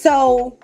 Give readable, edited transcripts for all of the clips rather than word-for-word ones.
So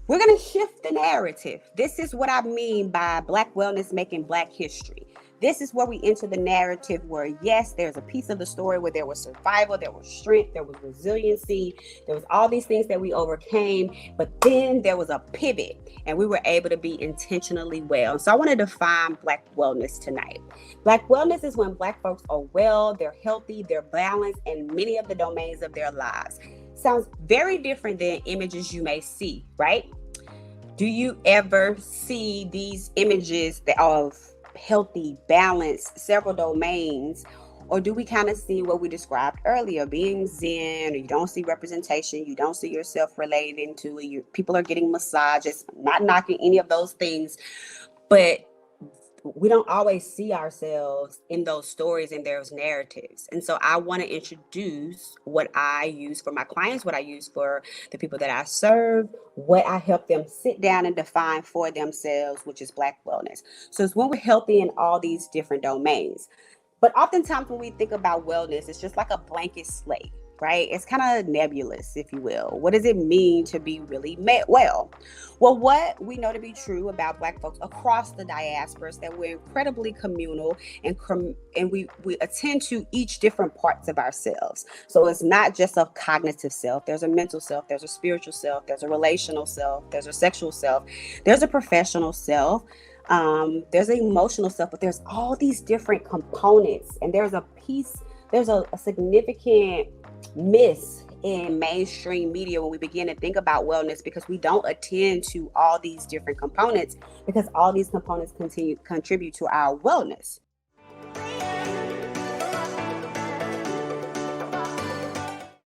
we're going to shift the narrative. This is what I mean by Black wellness making Black history. This is where we enter the narrative where, yes, there's a piece of the story where there was survival, there was strength, there was resiliency, there was all these things that we overcame, but then there was a pivot and we were able to be intentionally well. So I want to define Black wellness tonight. Black wellness is when Black folks are well, they're healthy, they're balanced in many of the domains of their lives. Sounds very different than images you may see, right? Do you ever see these images of healthy, balanced, several domains? Or do we kind of see what we described earlier, being zen, or you don't see representation, you don't see yourself relating to it, people are getting massages, not knocking any of those things, but we don't always see ourselves in those stories and those narratives. And so I want to introduce what I use for my clients, what I use for the people that I serve, what I help them sit down and define for themselves, which is Black wellness. So it's when we're healthy in all these different domains. But oftentimes when we think about wellness, it's just like a blanket slate, right? It's kind of nebulous, if you will. What does it mean to be really well? Well, what we know to be true about Black folks across the diaspora is that we're incredibly communal and we attend to each different parts of ourselves. So it's not just a cognitive self. There's a mental self. There's a spiritual self. There's a relational self. There's a sexual self. There's a professional self. There's an emotional self, but there's all these different components, and there's a significant miss in mainstream media when we begin to think about wellness, because we don't attend to all these different components, because all these components contribute to our wellness.